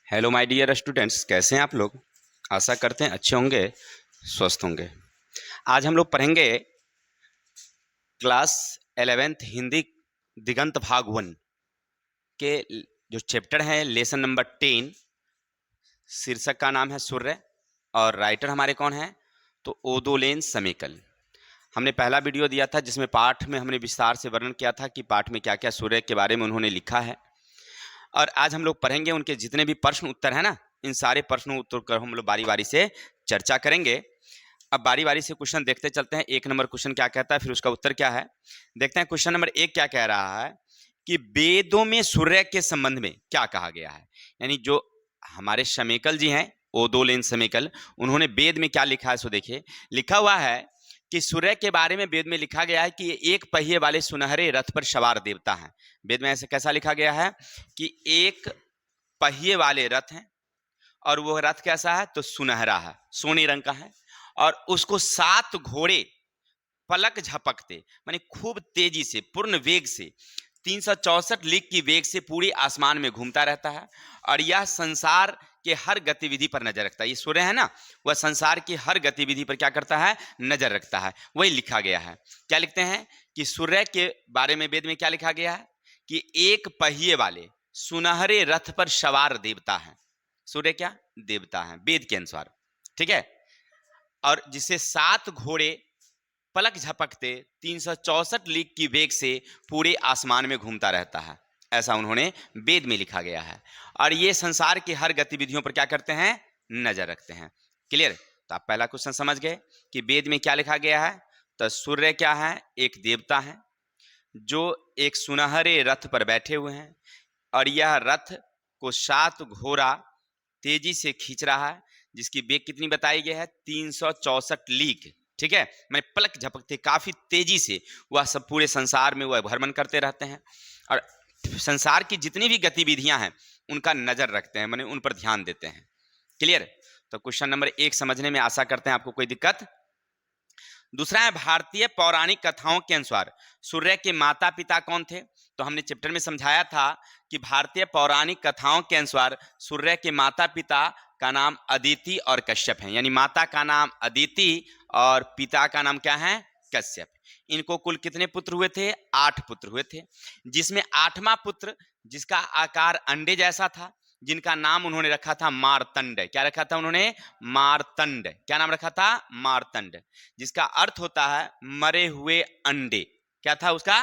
Hello my dear students, कैसे हैं आप लोग। आशा करते हैं अच्छे होंगे, स्वस्थ होंगे। आज हम लोग पढ़ेंगे क्लास 11th हिंदी दिगंत भाग 1 के जो चैप्टर है लेसन नंबर 10। शीर्षक का नाम है सूर्य और राइटर हमारे कौन है, तो ओदोलेन समेकल। हमने पहला वीडियो दिया था जिसमें पाठ में हमने विस्तार से वर्णन किया था कि पाठ में क्या क्या सूर्य के बारे में उन्होंने लिखा है। और आज हम लोग पढ़ेंगे उनके जितने भी प्रश्न उत्तर है ना, इन सारे प्रश्नों उत्तर कर हम लोग बारी बारी से चर्चा करेंगे। अब बारी बारी से क्वेश्चन देखते चलते हैं। एक नंबर क्वेश्चन क्या कहता है, फिर उसका उत्तर क्या है। देखते हैं क्वेश्चन नंबर 1 क्या कह रहा है कि वेदों में सूर्य के संबंध में क्या कहा गया है। यानी जो हमारे समेकल जी हैं, ओदोलेन समेकल, उन्होंने वेद में क्या लिखा है सो देखिए। लिखा हुआ है कि सूर्य के बारे में वेद में लिखा गया है कि ये एक पहिए वाले सुनहरे रथ पर सवार देवता हैं। वेद में ऐसे कैसा लिखा गया है कि एक पहिए वाले रथ हैं और वो रथ कैसा है, तो सुनहरा है, सोने रंग का है। और उसको 7 घोड़े पलक झपकते माने खूब तेजी से पूर्ण वेग से 364 लीग की वेग से पूरे आसमान में घूमता रहता है। और यह संसार के हर गतिविधि पर नजर रखता है। ये सूर्य है ना, वह संसार की हर गतिविधि पर क्या करता है, नजर रखता है। वही लिखा गया है। क्या लिखते हैं कि सूर्य के बारे में वेद में क्या लिखा गया है कि एक पहिए वाले सुनहरे रथ पर सवार देवता है। सूर्य क्या देवता है वेद के अनुसार, ठीक है। और जिसे 7 घोड़े पलक झपकते 364 लीग की वेग से पूरे आसमान में घूमता रहता है, ऐसा उन्होंने वेद में लिखा गया है। और ये संसार की हर गतिविधियों पर क्या करते हैं, नजर रखते हैं। क्लियर। तो आप पहला क्वेश्चन समझ गए कि वेद में क्या लिखा गया है। तो सूर्य क्या है, एक देवता है जो एक सुनहरे रथ पर बैठे हुए हैं और यह रथ को 7 घोड़ा तेजी से खींच रहा है, जिसकी वेग कितनी बताई गई है, 364 लीग। ठीक है, मैंने पलक झपकते काफी तेजी से वह सब पूरे संसार में वह भ्रमण करते रहते हैं और संसार की जितनी भी गतिविधियां हैं उनका नजर रखते हैं, मैंने उन पर ध्यान देते हैं। क्लियर। तो क्वेश्चन नंबर 1 समझने में आशा करते हैं आपको कोई दिक्कत। दूसरा है भारतीय पौराणिक कथाओं के अनुसार सूर्य के माता पिता कौन थे। तो हमने चैप्टर में समझाया था कि भारतीय पौराणिक कथाओं के अनुसार सूर्य के माता पिता का नाम अदिति और कश्यप है। यानी माता का नाम अदिति और पिता का नाम क्या है, कश्यप। इनको कुल कितने पुत्र हुए थे, 8 पुत्र हुए थे, जिसमें 8वां पुत्र जिसका आकार अंडे जैसा था, जिनका नाम उन्होंने रखा था मारतंड। क्या रखा था उन्होंने, मारतंड। क्या नाम रखा था, मारतंड, जिसका अर्थ होता है मरे हुए अंडे। क्या था उसका,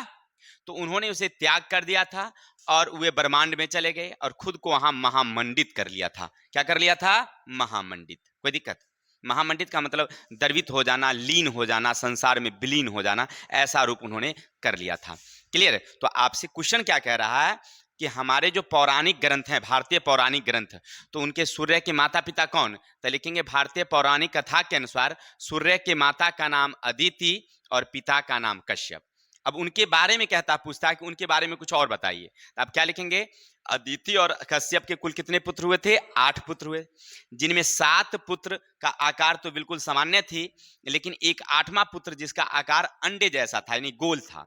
तो उन्होंने उसे त्याग कर दिया था और वे ब्रह्मांड में चले गए और खुद को वहां महामंडित कर लिया था। क्या कर लिया था, महामंडित। कोई दिक्कत। महामंडित का मतलब द्रवित हो जाना, लीन हो जाना, संसार में विलीन हो जाना, ऐसा रूप उन्होंने कर लिया था। क्लियर। तो आपसे क्वेश्चन क्या कह रहा है कि हमारे जो पौराणिक ग्रंथ हैं, भारतीय पौराणिक ग्रंथ, तो उनके सूर्य के माता पिता कौन, तो लिखेंगे भारतीय पौराणिक कथा के अनुसार सूर्य के माता का नाम अदिति और पिता का नाम कश्यप। अब उनके बारे में कहता पूछता है कि उनके बारे में कुछ और बताइए, तो आप क्या लिखेंगे, अदिति और कश्यप के कुल कितने पुत्र हुए थे, 8 पुत्र हुए, जिनमें 7 पुत्र का आकार तो बिल्कुल सामान्य थी, लेकिन एक 8वां पुत्र जिसका आकार अंडे जैसा था यानी गोल था,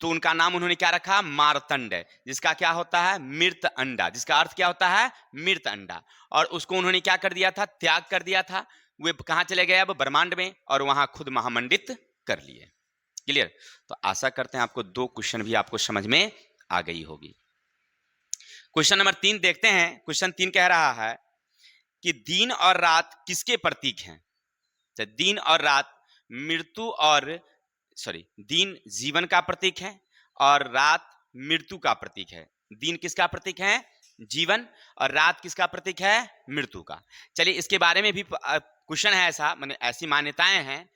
तो उनका नाम उन्होंने क्या रखा, मारतंड, जिसका क्या होता है, मृत अंडा, जिसका अर्थ क्या होता है, मृत अंडा। और उसको उन्होंने क्या कर दिया था, त्याग कर दिया था। वे कहां चले गए, अब ब्रह्मांड में, और वहां खुद महामंडित कर लिए। क्लियर। तो आशा करते हैं आपको 2 क्वेश्चन भी आपको समझ में आ गई होगी। क्वेश्चन नंबर 3 देखते हैं। क्वेश्चन 3 कह रहा है कि दिन और रात किसके प्रतीक हैं। तो दिन और रात मृत्यु और दिन जीवन का प्रतीक है और रात मृत्यु का प्रतीक है। दिन किसका प्रतीक है, जीवन, और रात किसका प्रतीक है, मृत्यु का। चलिए इसके बारे में भी क्वेश्चन है ऐसा, माने ऐसी मान्यताएं हैं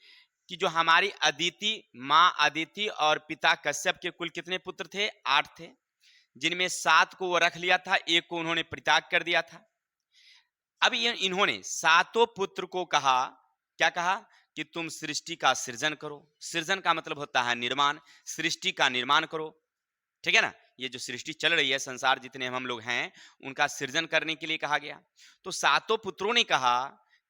कि जो हमारी अदिति, माँ अदिति और पिता कश्यप के कुल कितने पुत्र थे, 8 थे, जिनमें 7 को वो रख लिया था, 1 को उन्होंने परित्याग कर दिया था। अब इन्होंने 7 पुत्र को कहा, क्या कहा कि तुम सृष्टि का सृजन करो। सृजन का मतलब होता है निर्माण, सृष्टि का निर्माण करो। ठीक है ना, ये जो सृष्टि चल रही है, संसार जितने हम लोग हैं, उनका सृजन करने के लिए कहा गया। तो 7 पुत्रों ने कहा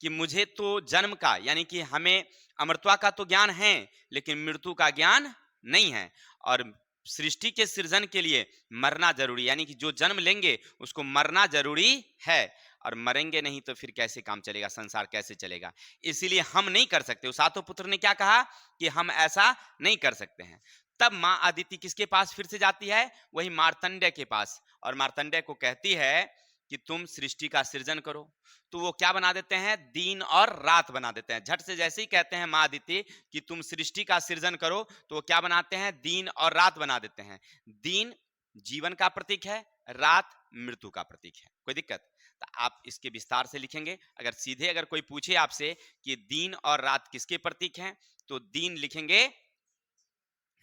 कि मुझे तो जन्म का, यानी कि हमें अमरत्वा का तो ज्ञान है, लेकिन मृत्यु का ज्ञान नहीं है, और सृष्टि के सृजन के लिए मरना जरूरी, यानी कि जो जन्म लेंगे उसको मरना जरूरी है, और मरेंगे नहीं तो फिर कैसे काम चलेगा, संसार कैसे चलेगा। इसीलिए हम नहीं कर सकते। उस सातों पुत्र ने क्या कहा कि हम ऐसा नहीं कर सकते हैं। तब माँ अदिति किसके पास फिर से जाती है, वही मार्तंडेय के पास, और मार्तंडेय को कहती है कि तुम सृष्टि का सृजन करो। तो वो क्या बना देते हैं, दिन और रात बना देते हैं। झट से जैसे ही कहते हैं माँ अदिति कि तुम सृष्टि का सृजन करो, तो वो क्या बनाते हैं, दिन और रात बना देते हैं। दिन जीवन का प्रतीक है, रात मृत्यु का प्रतीक है। कोई दिक्कत? तो आप इसके विस्तार से लिखेंगे। अगर सीधे अगर कोई पूछे आपसे कि दिन और रात किसके प्रतीक हैं, तो दिन लिखेंगे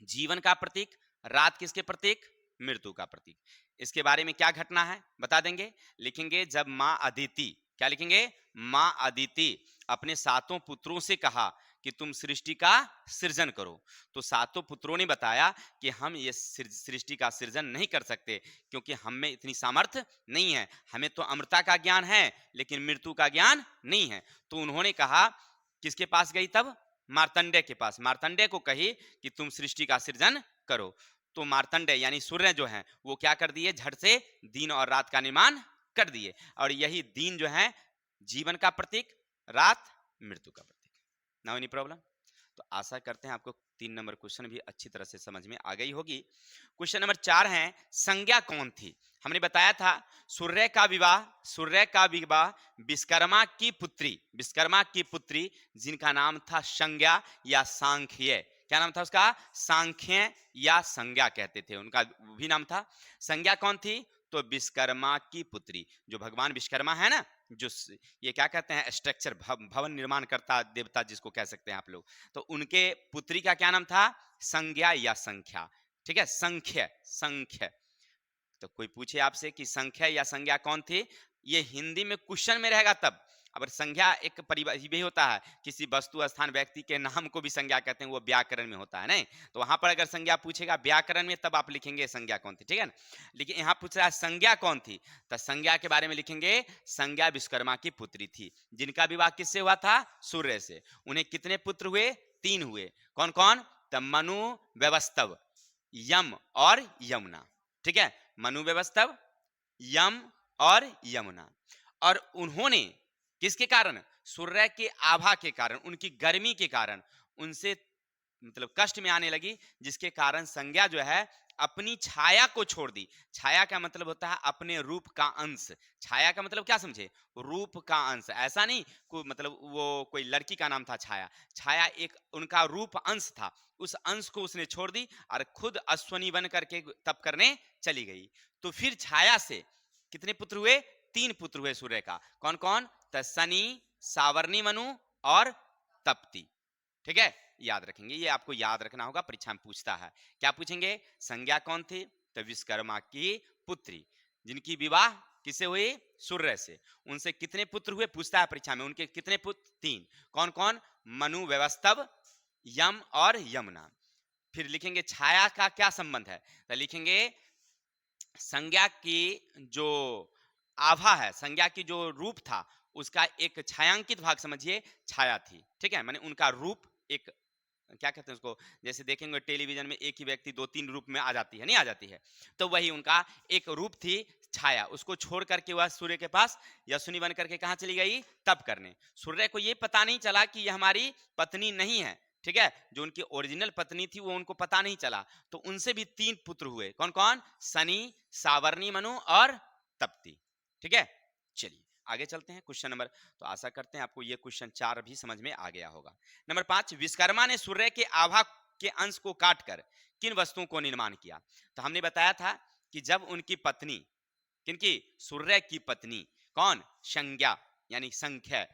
जीवन का प्रतीक, रात किसके प्रतीक, मृत्यु का प्रतीक। इसके बारे में क्या घटना है बता देंगे, लिखेंगे जब मां अदिति, क्या लिखेंगे, मां अदिति अपने सातों पुत्रों से कहा कि तुम सृष्टि का सृजन करो, तो सातों पुत्रों ने बताया कि हम ये सृष्टि का सृजन नहीं कर सकते, क्योंकि हम में इतनी सामर्थ्य नहीं है। हमें तो अमृता का ज्ञान है लेकिन मृत्यु का ज्ञान नहीं है। तो उन्होंने कहा, किसके पास गई तब, मार्तंडेय के पास। मार्तंडेय को कही कि तुम सृष्टि का सृजन करो। तो मार्तंडेय यानी सूर्य जो है वो क्या कर दिए, झट से दिन और रात का निर्माण कर दिए। और यही दिन जो है जीवन का प्रतीक, रात मृत्यु का प्रतीक। Now any problem? तो आशा करते हैं आपको 3 नंबर क्वेश्चन भी अच्छी तरह से समझ में आ गई होगी। क्वेश्चन नंबर 4 है, संज्ञा कौन थी। हमने बताया था सूर्य का विवाह विश्वकर्मा की पुत्री जिनका नाम था संज्ञा या सांख्य। क्या नाम था उसका, सांख्य या संज्ञा कहते थे, उनका भी नाम था। संज्ञा कौन थी, तो विश्वकर्मा की पुत्री, जो भगवान विश्वकर्मा है ना, जो ये क्या कहते हैं, स्ट्रक्चर भवन निर्माण करता देवता जिसको कह सकते हैं आप लोग, तो उनके पुत्री का क्या नाम था, संज्ञा या संख्या। ठीक है, संख्य संख्य। तो कोई पूछे आपसे कि संख्या या संज्ञा कौन थी, ये हिंदी में क्वेश्चन में रहेगा तब। अगर संज्ञा एक भी होता है, किसी वस्तु स्थान व्यक्ति के नाम को भी संज्ञा कहते हैं, वो व्याकरण में होता है नहीं, तो वहां पर अगर संज्ञा पूछेगा व्याकरण में तब आप लिखेंगे संज्ञा कौन थी। ठीक है ना, लेकिन यहाँ पूछ रहा है संज्ञा कौन थी, तो संज्ञा के बारे में लिखेंगे संज्ञा विश्वकर्मा की पुत्री थी, जिनका विवाह किससे हुआ था, सूर्य से। उन्हें कितने पुत्र हुए, 3 हुए। कौन कौन, तो मनु, व्यवस्तव, यम और यमुना। ठीक है, मनु, व्यवस्तव, यम और यमुना। और उन्होंने किसके कारण, सूर्य के आभा के कारण, उनकी गर्मी के कारण उनसे मतलब कष्ट में आने लगी, जिसके कारण संज्ञा जो है अपनी छाया को छोड़ दी। छाया का मतलब होता है अपने रूप का अंश। छाया का मतलब क्या समझे, रूप का अंश। ऐसा नहीं को मतलब वो कोई लड़की का नाम था छाया, छाया एक उनका रूप अंश था, उस अंश को उसने छोड़ दी और खुद अश्वनी बन करके तप करने चली गई। तो फिर छाया से कितने पुत्र हुए, 3 पुत्र हुए सूर्य का। कौन कौन, शनि, सावर्णी मनु और तप्ती। ठीक है, याद रखेंगे, ये आपको याद रखना होगा, परीक्षा में पूछता है। क्या पूछेंगे, संज्ञा कौन थी, तो विश्वकर्मा की पुत्री, जिनकी विवाह किससे हुई, सूर्य से। उनसे कितने पुत्र हुए पूछता है परीक्षा में, उनके कितने पुत्र, 3। कौन कौन, मनु, व्यवस्तव, यम और यमुना। फिर लिखेंगे छाया का क्या संबंध है, तो लिखेंगे संज्ञा की जो आभा है, संज्ञा की जो रूप था, उसका एक छायांकित भाग समझिए छाया थी। ठीक है, माने उनका रूप एक क्या कहते हैं उसको, जैसे देखेंगे टेलीविजन में एक ही व्यक्ति 2-3 रूप में आ जाती है, नहीं आ जाती है, तो वही उनका एक रूप थी छाया। उसको छोड़ करके वह सूर्य के पास यशुनी बन करके कहाँ चली गई, तप करने। सूर्य को ये पता नहीं चला कि यह हमारी पत्नी नहीं है। ठीक है, जो उनकी ओरिजिनल पत्नी थी वो उनको पता नहीं चला, तो उनसे भी 3 पुत्र हुए। कौन कौन, शनि, सावर्णी मनु और तप्ती। ठीक है, चलिए आगे चलते हैं क्वेश्चन नंबर। तो आशा करते हैं आपको ये क्वेश्चन 4 भी समझ में आ गया होगा। नंबर 5, विश्वकर्मा ने सूर्य के आभा के अंश को काटकर किन वस्तुओं को निर्माण किया। तो हमने बताया था कि जब उनकी पत्नी, किनकी, सूर्य की पत्नी, कौन, संज्ञा यानी संख्या,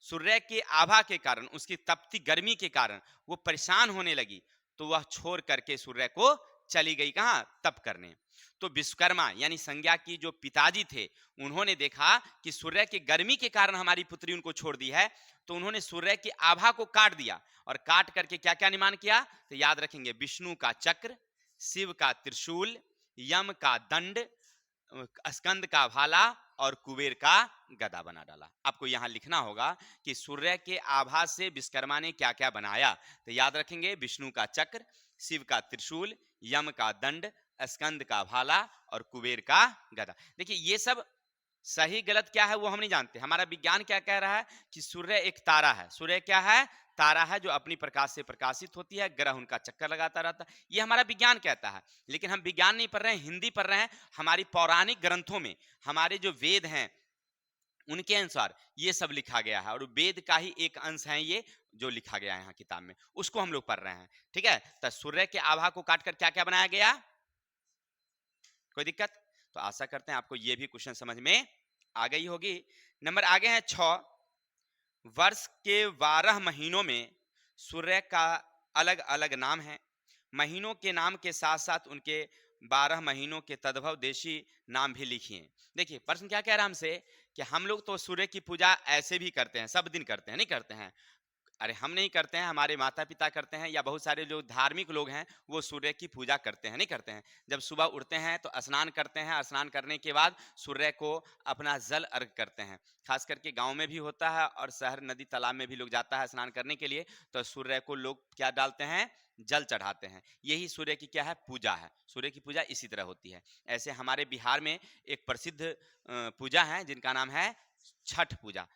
सूर्य के आभा के कारण, उसकी तपती गर्मी के कारण वो परेशान होने लगी, तो वह छोड़ करके सूर्य को चली गई कहां, तप करने। तो विश्वकर्मा यानी संज्ञा की जो पिताजी थे, उन्होंने देखा कि सूर्य की गर्मी के कारण हमारी पुत्री उनको छोड़ दी है, तो उन्होंने सूर्य की आभा को काट दिया, और काट करके क्या क्या निर्माण किया, तो याद रखेंगे विष्णु का चक्र, शिव का त्रिशूल, यम का दंड, स्कंद का भाला और कुबेर का गदा बना डाला। आपको यहां लिखना होगा कि सूर्य के आभा से विश्वकर्मा ने क्या क्या बनाया। तो याद रखेंगे विष्णु का चक्र, शिव का त्रिशूल, यम का दंड, स्कंद का भाला और कुबेर का गदा। देखिए ये सब सही गलत क्या है वो हम नहीं जानते। हमारा विज्ञान क्या कह रहा है कि सूर्य एक तारा है। सूर्य क्या है? तारा है जो अपनी प्रकाश से प्रकाशित होती है, ग्रह उनका चक्कर लगाता रहता है, ये हमारा विज्ञान कहता है। लेकिन हम विज्ञान नहीं पढ़ रहे हैं, हिंदी पढ़ रहे हैं। हमारी पौराणिक ग्रंथों में, हमारे जो वेद हैं उनके अनुसार ये सब लिखा गया है, और वेद का ही एक अंश है ये जो लिखा गया है यहाँ किताब में, उसको हम लोग पढ़ रहे हैं। ठीक है, तो सूर्य के आभा को काटकर क्या क्या बनाया गया? कोई दिक्कत? तो आशा करते हैं आपको ये भी क्वेश्चन समझ में आ गई होगी। नंबर आगे है 6। वर्ष के 12 महीनों में सूर्य का अलग अलग नाम है। महीनों के नाम के साथ साथ उनके 12 महीनों के तद्भव देशी नाम भी लिखिए। देखिए प्रश्न क्या कह रहा है हमसे कि हम लोग तो सूर्य की पूजा ऐसे भी करते हैं, सब दिन करते हैं, नहीं करते हैं? अरे हम नहीं करते हैं, हमारे माता पिता करते हैं, या बहुत सारे जो धार्मिक लोग हैं वो सूर्य की पूजा करते हैं, नहीं करते हैं? जब सुबह उठते हैं तो स्नान करते हैं, स्नान करने के बाद सूर्य को अपना जल अर्घ करते हैं। खास करके गांव में भी होता है और शहर नदी तालाब में भी लोग जाता है स्नान करने के लिए, तो सूर्य को लोग क्या डालते हैं? जल चढ़ाते हैं। यही सूर्य की क्या है? पूजा है। सूर्य की पूजा इसी तरह होती है। ऐसे हमारे बिहार में एक प्रसिद्ध पूजा है जिनका नाम है छठ पूजा।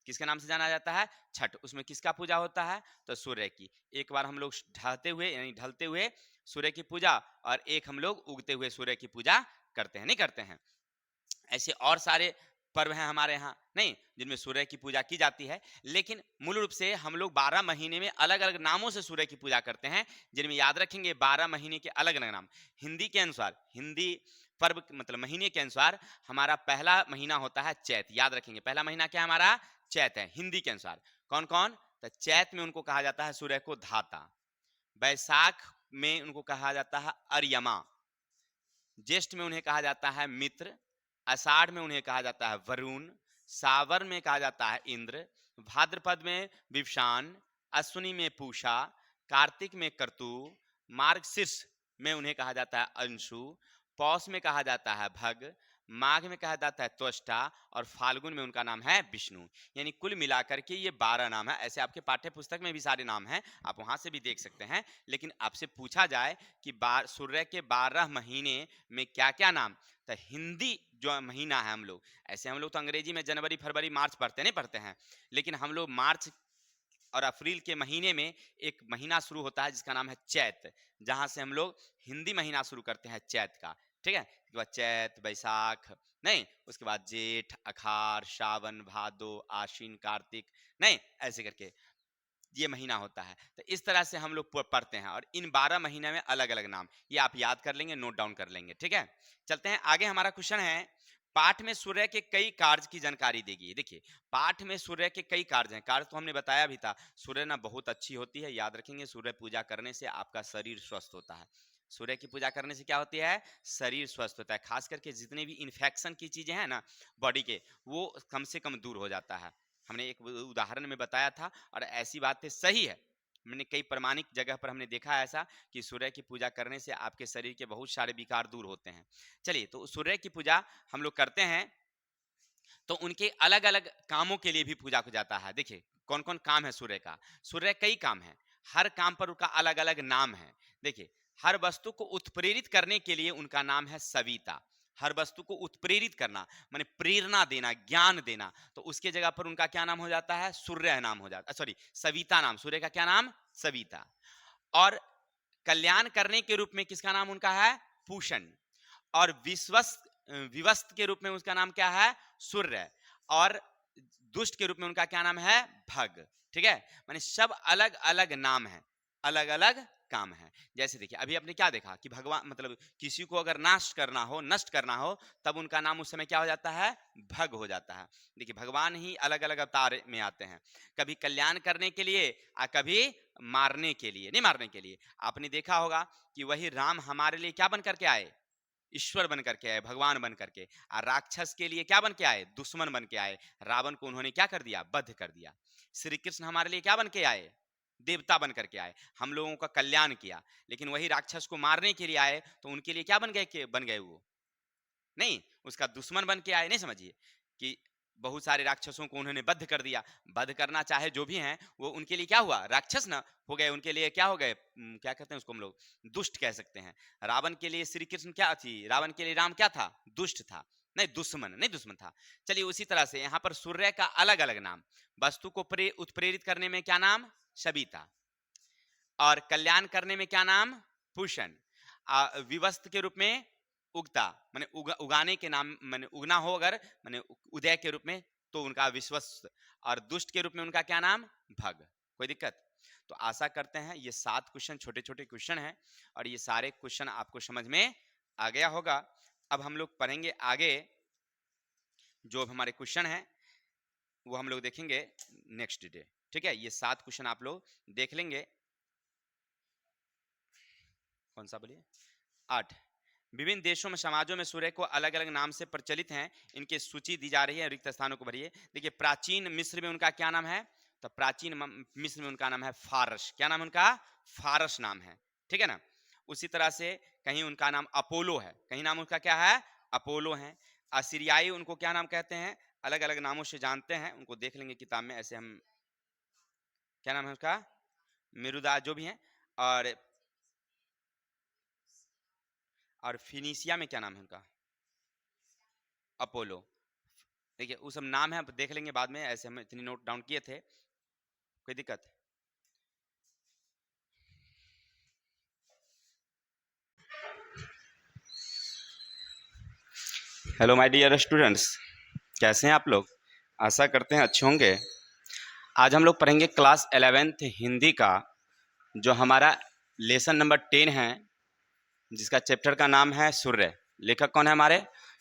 किसके नाम से जाना जाता है? छठ। उसमें किसका पूजा होता है? तो सूर्य की। एक बार हम लोग ढलते हुए यानी ढलते हुए सूर्य की पूजा, और एक हम लोग उगते हुए सूर्य की पूजा करते हैं, नहीं करते हैं? ऐसे और सारे पर्व हैं हमारे यहाँ, नहीं, जिनमें सूर्य की पूजा की जाती है। लेकिन मूल रूप से हम लोग 12 महीने में अलग अलग नामों से सूर्य की पूजा करते हैं, जिनमें याद रखेंगे 12 महीने के अलग अलग नाम। हिंदी के अनुसार, हिंदी पर्व मतलब महीने के अनुसार हमारा पहला महीना होता है चैत। याद रखेंगे पहला महीना क्या हमारा? चैत है हिंदी के अनुसार। कौन कौन? तो चैत में उनको कहा जाता है सूर्य को धाता। बैसाख में उनको कहा जाता है अर्यमा। ज्येष्ठ में उन्हें कहा जाता है मित्र। आषाढ़ में उन्हें कहा जाता है वरुण। सावन में कहा जाता है इंद्र। भाद्रपद में विवशान। अश्विनी में पूषा। कार्तिक में कर्तु। मार्गशीर्ष में उन्हें कहा जाता है अंशु। पौष में कहा जाता है भग। माघ में कहा जाता है त्वष्टा। और फाल्गुन में उनका नाम है विष्णु। यानी कुल मिलाकर के ये 12 नाम है। ऐसे आपके पाठ्य पुस्तक में भी सारे नाम हैं, आप वहां से भी देख सकते हैं। लेकिन आपसे पूछा जाए कि सूर्य के 12 महीने में क्या क्या नाम, तो हिंदी जो महीना है हम लोग, ऐसे हम लोग तो अंग्रेजी में जनवरी फरवरी मार्च पढ़ते नहीं पढ़ते हैं, लेकिन हम लोग मार्च और अप्रैल के महीने में एक महीना शुरू होता है जिसका नाम है चैत, जहां से हम लोग हिंदी महीना शुरू करते हैं चैत का। ठीक है, उसके बाद चैत, बैसाख, नहीं, उसके बाद जेठ, अखार, सावन, भादो, आश्विन, कार्तिक, नहीं, ऐसे करके ये महीना होता है। तो इस तरह से हम लोग पढ़ते हैं, और इन 12 महीने में अलग अलग नाम, ये आप याद कर लेंगे, नोट डाउन कर लेंगे। ठीक है, चलते हैं आगे। हमारा क्वेश्चन है पाठ में सूर्य के कई कार्य की जानकारी देगी। देखिए पाठ में सूर्य के कई कार्य हैं। कार्य तो हमने बताया भी था। सूर्य ना बहुत अच्छी होती है, याद रखेंगे, सूर्य पूजा करने से आपका शरीर स्वस्थ होता है। सूर्य की पूजा करने से क्या होती है? शरीर स्वस्थ होता है। खास करके जितने भी इन्फेक्शन की चीजें हैं ना बॉडी के, वो कम से कम दूर हो जाता है। हमने एक उदाहरण में बताया था, और ऐसी बातें सही है। मैंने कई प्रमाणिक जगह पर हमने देखा है ऐसा कि सूर्य की पूजा करने से आपके शरीर के बहुत सारे विकार दूर होते हैं। चलिए, तो सूर्य की पूजा हम लोग करते हैं, तो उनके अलग अलग कामों के लिए भी पूजा हो जाता है। देखिए कौन कौन काम है सूर्य का। सूर्य कई काम है, हर काम पर उनका अलग अलग नाम है। देखिए हर वस्तु को उत्प्रेरित करने के लिए उनका नाम है सविता। हर वस्तु को उत्प्रेरित करना माने प्रेरणा देना, ज्ञान देना, तो उसके जगह पर उनका क्या नाम हो जाता है? सूर्य नाम हो जाता है, सॉरी सविता नाम। सूर्य का क्या नाम? सविता। और कल्याण करने के रूप में किसका नाम उनका है? पूषण। और विवस्त के रूप में उसका नाम क्या है? सूर्य। और दुष्ट के रूप में उनका क्या नाम है? भग। ठीक है, माने सब अलग अलग नाम है, अलग अलग काम है। जैसे देखिए अभी आपने क्या देखा कि भगवान मतलब किसी को अगर नाश करना हो, नष्ट करना हो, तब उनका नाम उस समय क्या हो जाता है? भग हो जाता है। देखिए भगवान ही अलग अलग अवतार में आते हैं, कभी कल्याण करने के लिए और कभी मारने के लिए। नहीं, मारने के लिए आपने देखा होगा कि वही राम हमारे लिए क्या बन करके आए? ईश्वर बन करके आए, भगवान बन करके। और राक्षस के लिए क्या बन के आए? दुश्मन बन के आए। रावण को उन्होंने क्या कर दिया? वध कर दिया। श्री कृष्ण हमारे लिए क्या बन के आए? देवता बन करके आए, हम लोगों का कल्याण किया। लेकिन वही राक्षस को मारने के लिए आए, तो उनके लिए क्या बन गए? वो नहीं, उसका दुश्मन बन के आए। नहीं समझिए कि बहुत सारे राक्षसों को उन्होंने वध कर दिया। वध करना चाहे जो भी हैं वो उनके लिए क्या हुआ, राक्षस ना हो गए, उनके लिए क्या हो गए, क्या कहते हैं उसको हम लोग, दुष्ट कह सकते हैं। रावण के लिए श्री कृष्ण क्या थी, रावण के लिए राम क्या था, दुष्ट था, नहीं दुश्मन, नहीं दुश्मन था। चलिए उसी तरह से यहाँ पर सूर्य का अलग अलग नाम, वस्तु को उत्प्रेरित करने में क्या नाम, सविता, और कल्याण करने में क्या नाम, पूषण, विवस्त के रूप में उगता, माने उगाने के नाम, माने उगना हो अगर, माने उदय के रूप में तो उनका विश्वस्त, और दुष्ट के रूप में उनका क्या नाम, भग। कोई दिक्कत? तो आशा करते हैं ये 7 क्वेश्चन छोटे छोटे क्वेश्चन हैं और ये सारे क्वेश्चन आपको समझ में आ गया होगा। अब हम लोग पढ़ेंगे आगे, जो हमारे क्वेश्चन हैं वो हम लोग देखेंगे नेक्स्ट डे, ठीक है। ये 7 क्वेश्चन आप लोग देख लेंगे। कौन सा बोलिए, 8। विभिन्न देशों में समाजों में सूर्य को अलग अलग नाम से प्रचलित हैं, इनकी सूची दी जा रही है, रिक्त स्थानों को भरिए। देखिए प्राचीन मिस्र में उनका क्या नाम है, तो प्राचीन मिस्र में उनका नाम है फारस, क्या नाम उनका, फारस नाम है, ठीक है ना। उसी तरह से कहीं उनका नाम अपोलो है, कहीं नाम उनका क्या है, अपोलो है। असीरियाई उनको क्या नाम कहते हैं, अलग अलग नामों से जानते हैं, उनको देख लेंगे किताब में, ऐसे हम क्या नाम है उसका, मेरुदा जो भी है। और फिनिशिया में क्या नाम है उनका, अपोलो। देखिए वो सब नाम है, देख लेंगे बाद में, ऐसे हम इतनी नोट डाउन किए थे, कोई दिक्कत? हेलो माय डियर स्टूडेंट्स, कैसे हैं आप लोग, आशा करते हैं अच्छे होंगे। आज हम लोग पढ़ेंगे क्लास 11th हिंदी का, जो हमारा लेसन नंबर 10 है, जिसका चैप्टर का नाम है सूर्य। लेखक कौन है हमारे,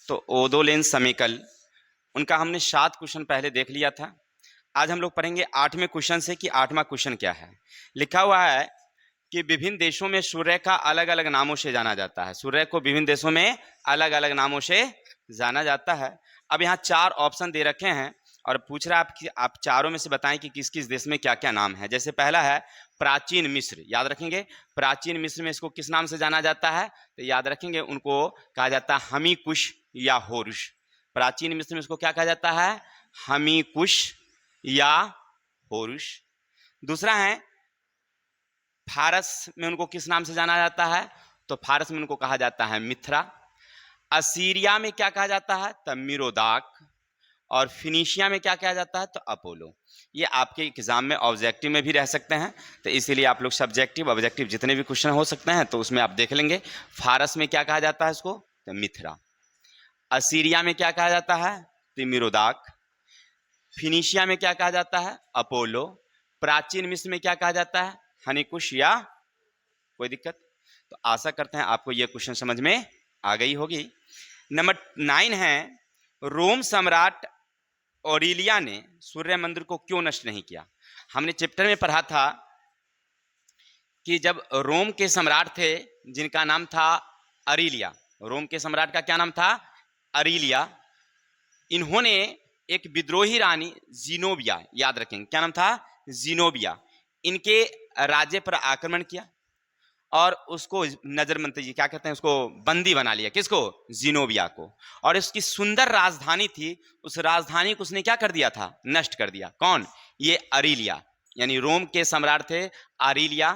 तो ओदोलेन समीकल। उनका हमने 7 क्वेश्चन पहले देख लिया था। आज हम लोग पढ़ेंगे 8वें क्वेश्चन से कि 8वां क्वेश्चन क्या है। लिखा हुआ है कि विभिन्न देशों में सूर्य का अलग अलग नामों से जाना जाता है, सूर्य को विभिन्न देशों में अलग अलग नामों से जाना जाता है। अब यहाँ 4 ऑप्शन दे रखे हैं और पूछ रहा है आप चारों में से बताएं कि किस किस देश में क्या क्या नाम है। जैसे पहला है प्राचीन मिस्र, याद रखेंगे प्राचीन मिस्र में इसको किस नाम से जाना जाता है, तो याद रखेंगे उनको कहा जाता है हमीकुश या होरुश। प्राचीन मिस्र में इसको क्या कहा जाता है, हमीकुश या होरुश। दूसरा है फारस में उनको किस नाम से जाना जाता है, तो फारस में उनको कहा जाता है मिथ्रा। असीरिया में क्या कहा जाता है, तो मिरोदाक। और फिनिशिया में क्या कहा जाता है, तो अपोलो। ये आपके एग्जाम में ऑब्जेक्टिव में भी रह सकते हैं, तो इसीलिए आप लोग सब्जेक्टिव ऑब्जेक्टिव जितने भी क्वेश्चन हो सकते हैं तो उसमें आप देख लेंगे। फारस में क्या कहा जाता है इसको, तो मिथ्रा। असीरिया में क्या कहा जाता है, तो मिरोदाक। फिनिशिया में क्या कहा जाता है, अपोलो। प्राचीन मिस्र में क्या कहा जाता है, हनीकुश या, कोई दिक्कत? तो आशा करते हैं आपको यह क्वेश्चन समझ में आ गई होगी। नंबर 9 है रोम सम्राट ऑरेलिया ने सूर्य मंदिर को क्यों नष्ट नहीं किया। हमने चैप्टर में पढ़ा था कि जब रोम के सम्राट थे जिनका नाम था अरेलिया, रोम के सम्राट का क्या नाम था, अरेलिया, इन्होंने एक विद्रोही रानी जीनोबिया, याद रखेंगे क्या नाम था, जीनोबिया, इनके राज्य पर आक्रमण किया और उसको नजरमंद, क्या कहते हैं उसको, बंदी बना लिया। किसको, जीनोबिया को। और उसकी सुंदर राजधानी थी, उस राजधानी को उसने क्या कर दिया था, नष्ट कर दिया। कौन, ये अरेलिया, यानी रोम के सम्राट थे अरेलिया।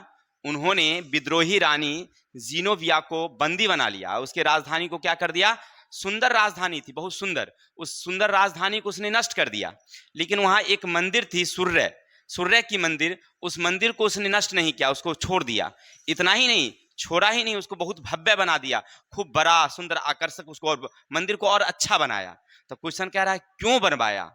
उन्होंने विद्रोही रानी जीनोबिया को बंदी बना लिया, उसके राजधानी को क्या कर दिया, सुंदर राजधानी थी बहुत सुंदर, उस सुंदर राजधानी को उसने नष्ट कर दिया। लेकिन वहां एक मंदिर थी सूर्य, सूर्य की मंदिर, उस मंदिर को उसने नष्ट नहीं किया, उसको छोड़ दिया। इतना ही नहीं, छोड़ा ही नहीं, उसको बहुत भव्य बना दिया, खूब बड़ा सुंदर आकर्षक, उसको और मंदिर को और अच्छा बनाया। तो क्वेश्चन कह रहा है क्यों बनवाया,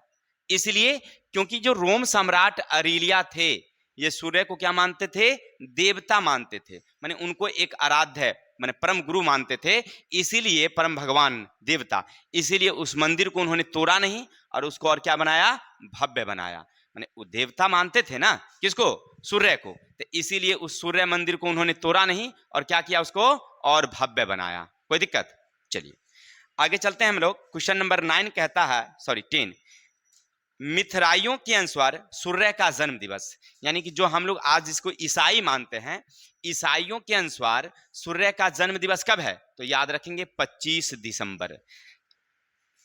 इसलिए क्योंकि जो रोम सम्राट अरेलिया थे ये सूर्य को क्या मानते थे, देवता मानते थे, माने उनको एक आराध्य माने परम गुरु मानते थे, इसीलिए परम भगवान देवता, इसीलिए उस मंदिर को उन्होंने तोड़ा नहीं और उसको और क्या बनाया, भव्य बनाया। माने वो देवता मानते थे ना, किसको, सूर्य को, तो इसीलिए उस सूर्य मंदिर को उन्होंने तोड़ा नहीं और क्या किया, उसको और भव्य बनाया। कोई दिक्कत? चलिए आगे चलते हैं हम लोग। क्वेश्चन नंबर 9 कहता है, सॉरी 10, मिथराइयों के अनुसार सूर्य का जन्म दिवस, यानी कि जो हम लोग आज जिसको ईसाई मानते हैं, ईसाइयों के अनुसार सूर्य का जन्म दिवस कब है, तो याद रखेंगे 25 दिसंबर।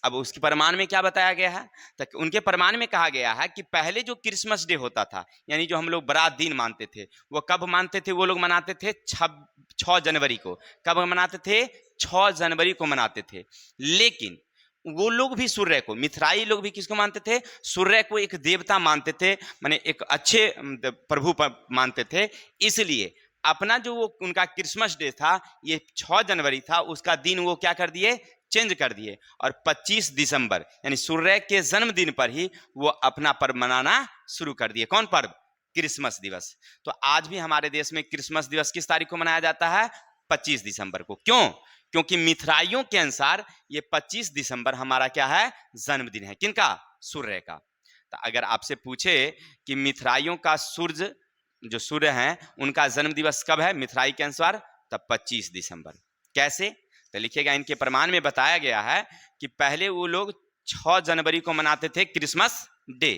अब उसके प्रमाण में क्या बताया गया है, तो उनके प्रमाण में कहा गया है कि पहले जो क्रिसमस डे होता था, यानी जो हम लोग बड़ा दिन मानते थे, वो कब मानते थे? वो लोग मनाते थे 6 जनवरी को। कब मनाते थे? 6 जनवरी को मनाते थे। लेकिन वो लोग भी सूर्य को, मिथराई लोग भी किसको मानते थे? सूर्य को एक देवता मानते थे, माने एक अच्छे प्रभु मानते थे। इसलिए अपना जो वो उनका क्रिसमस डे था, ये 6 जनवरी था, उसका दिन वो क्या कर दिए? चेंज कर दिए, और 25 दिसंबर यानी सूर्य के जन्मदिन पर ही वो अपना पर्व मनाना शुरू कर दिए। कौन पर्व? क्रिसमस दिवस। तो आज भी हमारे देश में क्रिसमस दिवस किस तारीख को मनाया जाता है? 25 दिसंबर को। क्यों? क्योंकि मिथराइयों के अनुसार ये 25 दिसंबर हमारा क्या है? जन्मदिन है। किनका? सूर्य का। तो अगर आपसे पूछे कि मिथराइयों का सूर्य, जो सूर्य हैं, उनका जन्म दिवस कब है मिथराई के अनुसार? तब 25 दिसंबर। कैसे? तो लिखिएगा, इनके प्रमाण में बताया गया है कि पहले वो लोग 6 जनवरी को मनाते थे क्रिसमस डे,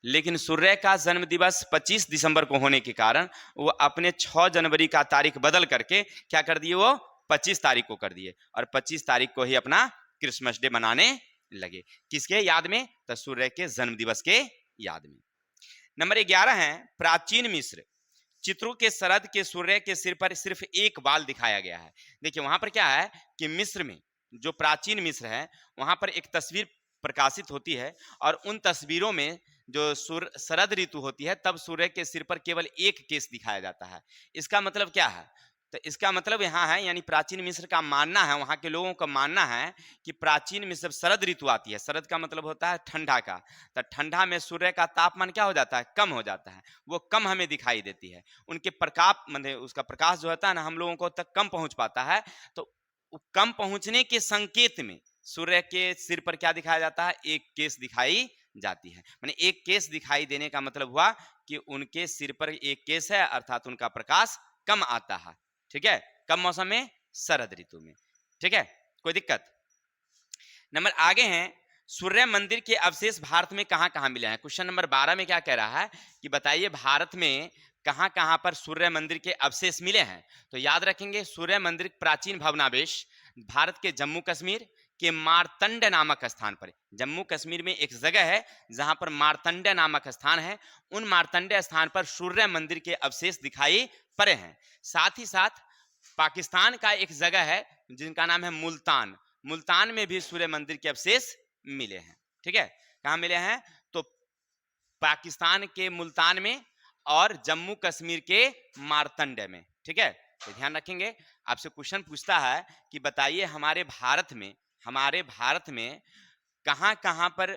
लेकिन सूर्य का जन्म दिवस 25 दिसंबर को होने के कारण वो अपने 6 जनवरी का तारीख बदल करके क्या कर दिए? वो 25 तारीख को कर दिए, और 25 तारीख को ही अपना क्रिसमस डे मनाने लगे। किसके याद में? तो सूर्य के जन्म दिवस के याद में। नंबर 11 है प्राचीन मिस्र। चित्रों के शरद के सूर्य के सिर पर सिर्फ एक बाल दिखाया गया है। देखिए वहां पर क्या है कि मिस्र में, जो प्राचीन मिस्र है, वहां पर एक तस्वीर प्रकाशित होती है, और उन तस्वीरों में जो शरद ऋतु होती है, तब सूर्य के सिर पर केवल एक केस दिखाया जाता है। इसका मतलब क्या है? तो इसका मतलब यहाँ है, यानी प्राचीन मिस्र का मानना है, वहां के लोगों का मानना है कि प्राचीन मिस्र शरद ऋतु आती है। शरद का मतलब होता है ठंडा का। तो ठंडा में सूर्य का तापमान क्या हो जाता है? कम हो जाता है, वो कम हमें दिखाई देती है। उनके प्रकाश मतलब उसका प्रकाश जो होता है ना, हम लोगों को तक कम पहुंच पाता है। तो कम पहुंचने के संकेत में सूर्य के सिर पर क्या दिखाया जाता है? एक केस दिखाई जाती है। माने एक केस दिखाई देने का मतलब हुआ कि उनके सिर पर एक केस है, अर्थात उनका प्रकाश कम आता है। ठीक है? कब मौसम में? शरद ऋतु में। ठीक है, कोई दिक्कत? नंबर आगे हैं, सूर्य मंदिर के अवशेष भारत में कहां कहां मिले हैं? क्वेश्चन नंबर 12 में क्या कह रहा है कि बताइए भारत में कहां कहां पर सूर्य मंदिर के अवशेष मिले हैं? तो याद रखेंगे, सूर्य मंदिर प्राचीन भवनावशेष भारत के जम्मू कश्मीर के मारतंड नामक स्थान पर। जम्मू कश्मीर में एक जगह है जहां पर मारतंड नामक स्थान है, उन मारतंड स्थान पर सूर्य मंदिर के अवशेष दिखाई पड़े हैं। साथ ही साथ पाकिस्तान का एक जगह है जिनका नाम है मुल्तान। मुल्तान में भी सूर्य मंदिर के अवशेष मिले हैं। ठीक है, कहां मिले हैं? तो पाकिस्तान के मुल्तान में और जम्मू कश्मीर के मारतंड में। ठीक है, तो ध्यान रखेंगे। आपसे क्वेश्चन पूछता है कि बताइए हमारे भारत में कहां कहां पर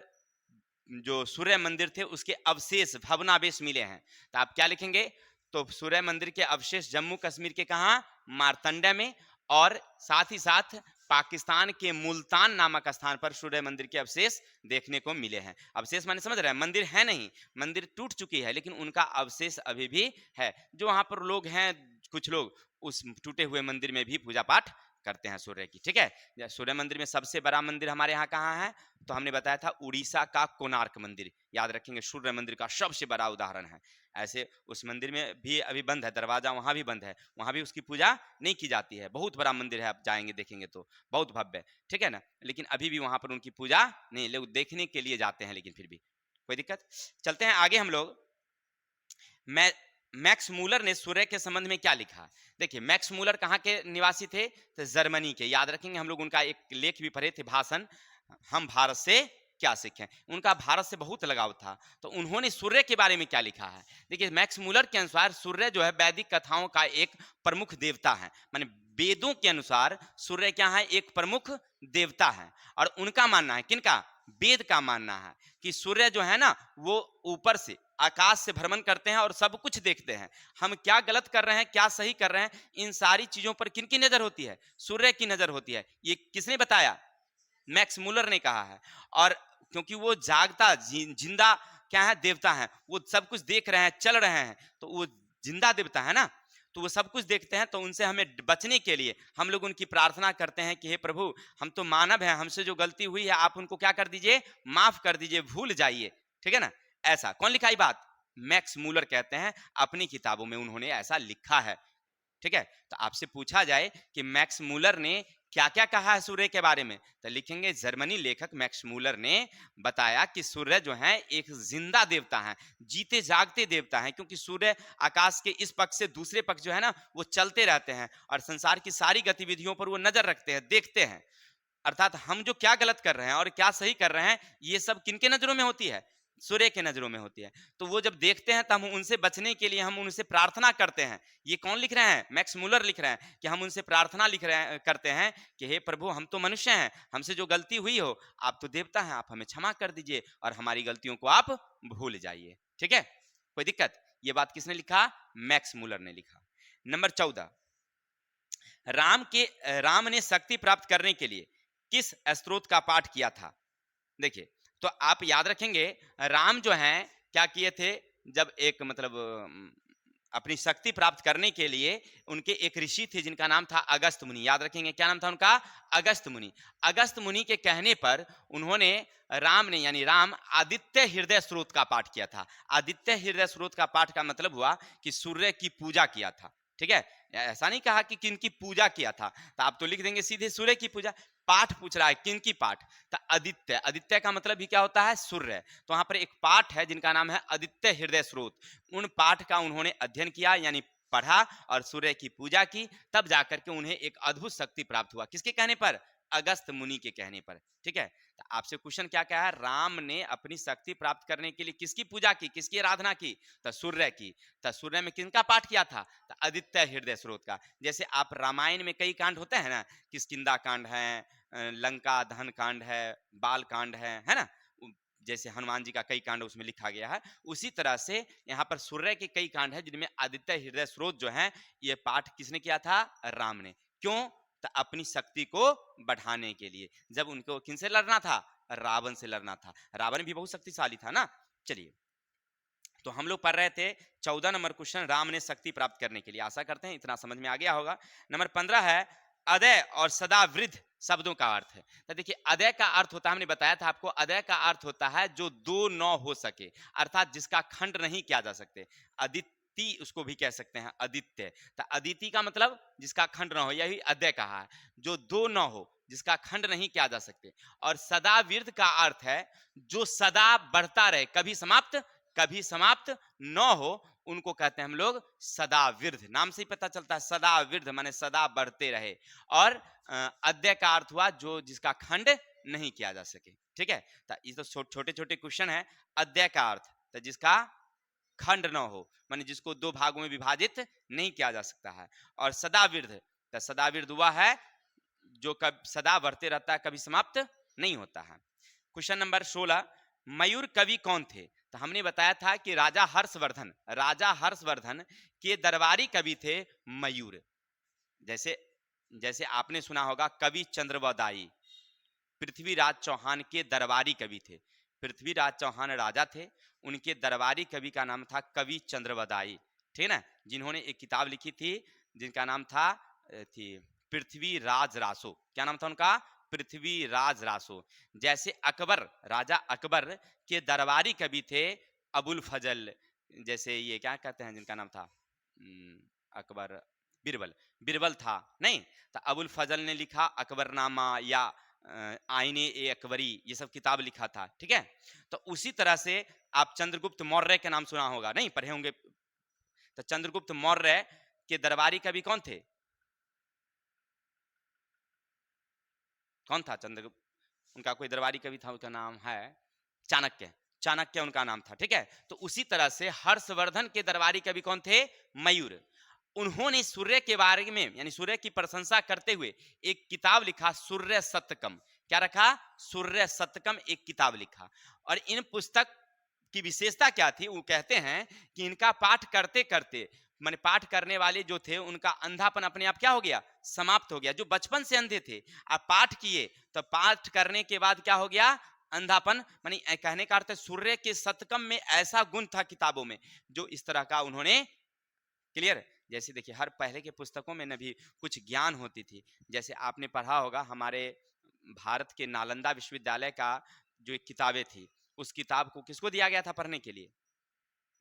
जो सूर्य मंदिर थे उसके अवशेष भग्नावशेष मिले हैं? तो आप क्या लिखेंगे? तो सूर्य मंदिर के अवशेष जम्मू कश्मीर के कहां? मारतंडा में, और साथ ही साथ पाकिस्तान के मुल्तान नामक स्थान पर सूर्य मंदिर के अवशेष देखने को मिले हैं। अवशेष माने समझ रहे हैं? मंदिर है नहीं, मंदिर टूट चुकी है, लेकिन उनका अवशेष अभी भी है। जो वहां पर लोग हैं, कुछ लोग उस टूटे हुए मंदिर में भी पूजा पाठ करते हैं सूर्य की। ठीक है, सूर्य मंदिर में सबसे बड़ा मंदिर हमारे यहाँ कहाँ है? तो हमने बताया था उड़ीसा का कोणार्क मंदिर। याद रखेंगे, सूर्य मंदिर का सबसे बड़ा उदाहरण है। ऐसे उस मंदिर में भी अभी बंद है, दरवाजा वहां भी बंद है, वहां भी उसकी पूजा नहीं की जाती है। बहुत बड़ा मंदिर है, आप जाएंगे देखेंगे तो बहुत भव्य। ठीक है ना, लेकिन अभी भी वहां पर उनकी पूजा नहीं, लोग देखने के लिए जाते हैं, लेकिन फिर भी कोई दिक्कत। चलते हैं आगे हम लोग। मैं मैक्स मूलर ने सूर्य के संबंध में क्या लिखा? देखिए, मैक्स मूलर कहाँ के निवासी थे? तो जर्मनी के। याद रखेंगे, हम लोग उनका एक लेख भी पढ़े थे, भाषण, हम भारत से क्या सीखें। उनका भारत से बहुत लगाव था, तो उन्होंने सूर्य के बारे में क्या लिखा है? देखिए, मैक्स मूलर के अनुसार सूर्य जो है वैदिक कथाओं का एक प्रमुख देवता है। माने वेदों के अनुसार सूर्य क्या है? एक प्रमुख देवता है। और उनका मानना है, किनका? वेद का मानना है कि सूर्य जो है ना, वो ऊपर से आकाश से भ्रमण करते हैं और सब कुछ देखते हैं। हम क्या गलत कर रहे हैं, क्या सही कर रहे हैं, इन सारी चीजों पर किनकी नजर होती है? सूर्य की नजर होती है। ये किसने बताया? मैक्स मूलर ने कहा है। और क्योंकि वो जागता जिंदा क्या है? देवता है। वो सब कुछ देख रहे हैं, चल रहे हैं, तो वो जिंदा देवता है ना, तो वो सब कुछ देखते हैं। तो उनसे हमें बचने के लिए हम लोग उनकी प्रार्थना करते हैं कि हे प्रभु, हम तो मानव हैं, हमसे जो गलती हुई है आप उनको क्या कर दीजिए? माफ कर दीजिए, भूल जाइए। ठीक है ना? ऐसा कौन लिखा ये बात? मैक्स मूलर कहते हैं, अपनी किताबों में उन्होंने ऐसा लिखा है। ठीक है, तो आपसे पूछा जाए कि मैक्स मूलर ने क्या क्या कहा है सूर्य के बारे में, तो लिखेंगे जर्मनी लेखक मैक्स मूलर ने बताया कि सूर्य जो है एक जिंदा देवता है, जीते जागते देवता है, क्योंकि सूर्य आकाश के इस पक्ष से दूसरे पक्ष जो है ना वो चलते रहते हैं और संसार की सारी गतिविधियों पर वो नजर रखते हैं, देखते हैं। अर्थात हम जो क्या गलत कर रहे हैं और क्या सही कर रहे हैं, ये सब किनके नजरों में होती है, सूर्य के नजरों में होती है। तो वो जब देखते हैं तो हम उनसे बचने के लिए हम उनसे प्रार्थना करते हैं। ये कौन लिख रहे हैं, मैक्स मूलर लिख रहे हैं कि हम उनसे प्रार्थना लिख रहे हैं, करते हैं कि हे प्रभु, हम तो मनुष्य हैं, हमसे जो गलती हुई हो, आप तो देवता हैं, आप हमें क्षमा कर दीजिए और हमारी गलतियों को आप भूल जाइए। ठीक है, कोई दिक्कत? ये बात किसने लिखा, मैक्स मूलर ने लिखा। नंबर 14, राम ने शक्ति प्राप्त करने के लिए किस स्रोत का पाठ किया था? देखिए, तो आप याद रखेंगे राम जो हैं क्या किए थे, जब एक मतलब अपनी शक्ति प्राप्त करने के लिए उनके एक ऋषि थे जिनका नाम था अगस्त मुनि। याद रखेंगे क्या नाम था उनका, अगस्त मुनि। अगस्त मुनि के कहने पर उन्होंने राम ने यानी राम आदित्य हृदय स्रोत का पाठ किया था। आदित्य हृदय स्रोत का पाठ का मतलब हुआ कि सूर्य की पूजा किया था। ठीक है, ऐसा नहीं कहा कि किन की पूजा किया था, तो आप तो लिख देंगे सीधे सूर्य की पूजा। पाठ पूछ रहा है किन की पाठ, तो आदित्य, आदित्य का मतलब भी क्या होता है, सूर्य। तो वहां पर एक पाठ है जिनका नाम है आदित्य हृदय स्रोत। उन पाठ का उन्होंने अध्ययन किया यानी पढ़ा और सूर्य की पूजा की, तब जाकर के उन्हें एक अद्भुत शक्ति प्राप्त हुआ। किसके कहने पर, अगस्त मुनि के कहने पर। ठीक है, तो आपसे क्वेश्चन क्या क्या है, राम ने अपनी शक्ति प्राप्त करने के लिए किसकी पूजा की, किसकी आराधना की, तो सूर्य की। तो सूर्य में किनका पाठ किया था, तो आदित्य हृदय स्रोत का। जैसे आप रामायण में कई कांड होते हैं ना, किष्किंधा कांड है, लंका दहन कांड है, बाल कांड है ना, जैसे हनुमान जी का कई कांड उसमें लिखा गया है, उसी तरह से यहाँ पर सूर्य के कई कांड है जिनमें आदित्य हृदय स्रोत जो है, ये पाठ किसने किया था, राम ने। क्यों, तो अपनी शक्ति को बढ़ाने के लिए। जब उनको किनसे लड़ना था, रावण से लड़ना था। रावण भी बहुत शक्तिशाली था ना। चलिए, तो हम लोग पढ़ रहे थे 14 नंबर क्वेश्चन, राम ने शक्ति प्राप्त करने के लिए। आशा करते हैं इतना समझ में आ गया होगा। नंबर 15 है अदय और सदा वृद्ध शब्दों का अर्थ है। तो देखिए, अदय का अर्थ होता है, हमने बताया था आपको, अदय का अर्थ होता है जो दो नौ हो सके, अर्थात जिसका खंड नहीं किया जा सकते। अदिति उसको भी कह सकते हैं, आदित्य। तो अदिति का मतलब जिसका खंड ना हो, यही अदय कहा है, जो दो न हो, जिसका खंड नहीं किया जा सकते। और सदा वृद्ध का अर्थ है जो सदा बढ़ता रहे, कभी समाप्त न हो, उनको कहते हैं हम लोग सदा वृद्ध। नाम से ही पता चलता है, सदा वृद्ध माने सदा बढ़ते रहे। और अद्य का अर्थ हुआ जो जिसका खंड नहीं किया जा सके। ठीक है, तो ये तो छोटे छोटे क्वेश्चन है। अद्य का अर्थ तो जिसका खंड न हो, माने जिसको दो भागों में विभाजित नहीं किया जा सकता है। और सदा वृद्ध, तो सदा वृद्ध हुआ है जो कभी सदा बढ़ते रहता है, कभी समाप्त नहीं होता है। क्वेश्चन नंबर 16, मयूर कवि कौन थे? तो हमने बताया था कि राजा हर्षवर्धन के दरबारी कवि थे मयूर। जैसे जैसे आपने सुना होगा कवि चंद्रवदाई, पृथ्वीराज चौहान के दरबारी कवि थे। पृथ्वीराज चौहान राजा थे, उनके दरबारी कवि का नाम था कवि चंद्रवदाई। ठीक है ना, जिन्होंने एक किताब लिखी थी जिनका नाम था थी पृथ्वीराज रासो। क्या नाम था उनका, पृथ्वीराज रासो। जैसे अकबर, राजा अकबर के दरबारी कवि थे अबुल फजल। जैसे ये क्या कहते हैं जिनका नाम था अकबर, बिरबल, बिरबल था नहीं, तो अबुल फजल ने लिखा अकबरनामा या आईने ए अकबरी, ये सब किताब लिखा था। ठीक है, तो उसी तरह से आप चंद्रगुप्त मौर्य के नाम सुना होगा, नहीं पढ़े होंगे। तो चंद्रगुप्त मौर्य के दरबारी कवि कौन थे, कौन था चंद्रगुप्त, उनका कोई दरबारी कवि था, उसका नाम है चाणक्य। चाणक्य उनका नाम था। ठीक है, तो उसी तरह से हर्षवर्धन के दरबारी कवि कौन थे, मयूर। उन्होंने सूर्य के बारे में यानी सूर्य की प्रशंसा करते हुए एक किताब लिखा, सूर्य शतकम। क्या रखा, सूर्य शतकम, एक किताब लिखा। और इन पुस्तक की विशेषता क्या थी, वो कहते हैं कि इनका पाठ करते करते माने पाठ करने वाले जो थे उनका अंधापन अपने आप क्या हो गया, समाप्त हो गया। जो बचपन से अंधे थे, आप पाठ किए तो पाठ करने के बाद क्या हो गया, अंधापन। मानी कहने का अर्थ है सूर्य के शतकम में ऐसा गुण था किताबों में, जो इस तरह का उन्होंने, क्लियर। जैसे देखिए हर पहले के पुस्तकों में न भी कुछ ज्ञान होती थी। जैसे आपने पढ़ा होगा हमारे भारत के नालंदा विश्वविद्यालय का जो एक किताबें थी, उस किताब को किसको दिया गया था पढ़ने के लिए,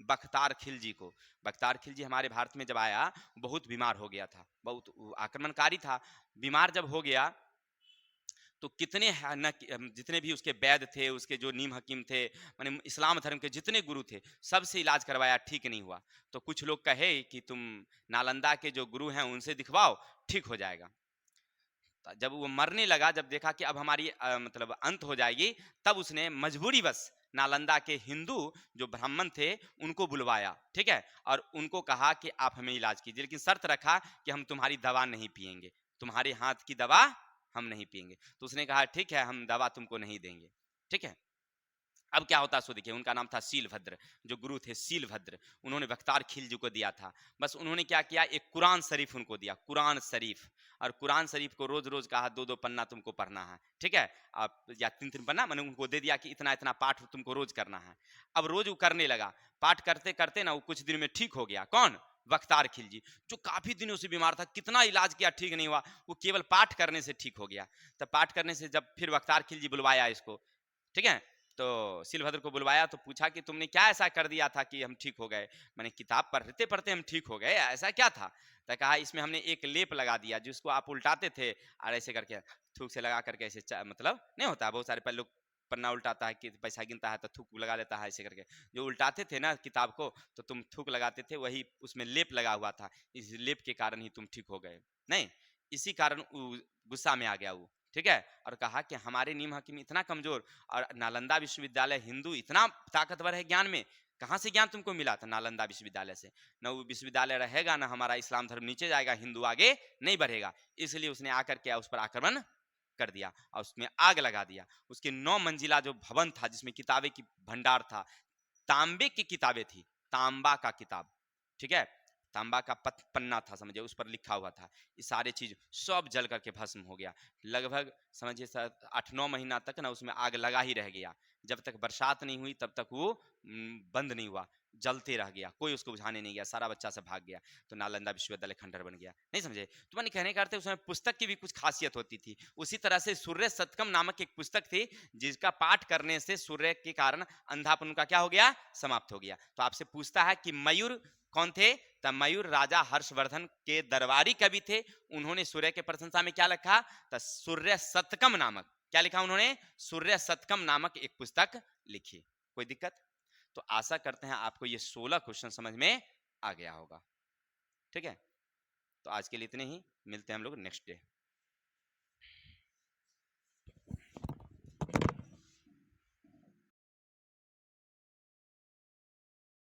बख्तार खिलजी को। बख्तार खिलजी हमारे भारत में जब आया बहुत बीमार हो गया था, बहुत आक्रमणकारी था। बीमार जब हो गया तो कितने जितने भी उसके वैद्य थे, उसके जो नीम हकीम थे, माने इस्लाम धर्म के जितने गुरु थे, सबसे इलाज करवाया, ठीक नहीं हुआ। तो कुछ लोग कहे कि तुम नालंदा के जो गुरु हैं उनसे दिखवाओ, ठीक हो जाएगा। जब वो मरने लगा, जब देखा कि अब हमारी मतलब अंत हो जाएगी, तब उसने मजबूरीवश नालंदा के हिंदू जो ब्राह्मण थे उनको बुलवाया, ठीक है, और उनको कहा कि आप हमें इलाज कीजिए, लेकिन शर्त रखा कि हम तुम्हारी दवा नहीं पिएंगे, तुम्हारे हाथ की दवा हम नहीं पिएंगे। तो उसने कहा ठीक है, हम दवा तुमको नहीं देंगे, ठीक है। अब क्या होता है सो देखिए, उनका नाम था शीलभद्र, जो गुरु थे शीलभद्र, उन्होंने बख्तार खिलजी को दिया था। बस उन्होंने क्या किया, एक कुरान शरीफ उनको दिया, कुरान शरीफ, और कुरान शरीफ को रोज रोज कहा 2-2 पन्ना तुमको पढ़ना है, ठीक है, आप या 3-3 पन्ना, मैंने उनको दे दिया कि इतना इतना पाठ तुमको रोज करना है। अब रोज वो करने लगा, पाठ करते करते ना वो कुछ दिन में ठीक हो गया। कौन? बख्तार खिलजी, जो काफी दिनों से बीमार था, कितना इलाज किया ठीक नहीं हुआ, वो केवल पाठ करने से ठीक हो गया। तब पाठ करने से जब फिर बख्तार खिलजी बुलवाया इसको, ठीक है, तो शीलभद्र को बुलवाया तो पूछा कि तुमने क्या ऐसा कर दिया था कि हम ठीक हो गए, मैंने किताब पढ़ते पढ़ते हम ठीक हो गए, ऐसा क्या था? तो कहा इसमें हमने एक लेप लगा दिया, जिसको आप उल्टाते थे और ऐसे करके थूक से लगा करके ऐसे मतलब नहीं होता, बहुत सारे पहले लोग पन्ना उल्टाता है कि पैसा गिनता है तो थूक लगा लेता है ऐसे करके, जो उल्टाते थे ना किताब को तो तुम थूक लगाते थे, वही उसमें लेप लगा हुआ था, इस लेप के कारण ही तुम ठीक हो गए। नहीं, इसी कारण गुस्सा में आ गया वो, ठीक है, और कहा कि हमारे नीम हकीम इतना कमजोर, और नालंदा विश्वविद्यालय हिंदू इतना ताकतवर है ज्ञान में, कहाँ से ज्ञान तुमको मिला था? नालंदा विश्वविद्यालय से। न वो विश्वविद्यालय रहेगा, ना हमारा इस्लाम धर्म नीचे जाएगा, हिंदू आगे नहीं बढ़ेगा। इसलिए उसने आकर के उस पर आक्रमण कर दिया और उसमें आग लगा दिया। उसके 9 मंजिला जो भवन था, जिसमें किताबें की भंडार था, तांबे की किताबें थी, तांबा का किताब, ठीक है, तांबा का पन्ना था, समझिए उस पर लिखा हुआ था, ये सारे चीज सब जल करके भस्म हो गया। लगभग समझिए 8-9 महीना तक ना उसमें आग लगा ही रह गया, जब तक बरसात नहीं हुई तब तक वो बंद नहीं हुआ, जलते रह गया, कोई उसको बुझाने नहीं गया, सारा बच्चा सब भाग गया। तो नालंदा विश्वविद्यालय खंडर बन गया। नहीं समझे? तो मैंने कहने का अर्थ है उसमें पुस्तक की भी कुछ खासियत होती थी। उसी तरह से सूर्य सतकम नामक एक पुस्तक थी, जिसका पाठ करने से सूर्य के कारण अंधापन का क्या हो गया, समाप्त हो गया। तो आपसे पूछता है कि मयूर कौन थे? तब मयूर राजा हर्षवर्धन के दरबारी कवि थे। उन्होंने सूर्य के प्रशंसा में क्या लिखा? तो सूर्य सतकम नामक, क्या लिखा उन्होंने? सूर्य सतकम नामक एक पुस्तक लिखी। कोई दिक्कत? तो आशा करते हैं आपको ये 16 क्वेश्चन समझ में आ गया होगा, ठीक है। तो आज के लिए इतने ही, मिलते हैं हम लोग नेक्स्ट डे।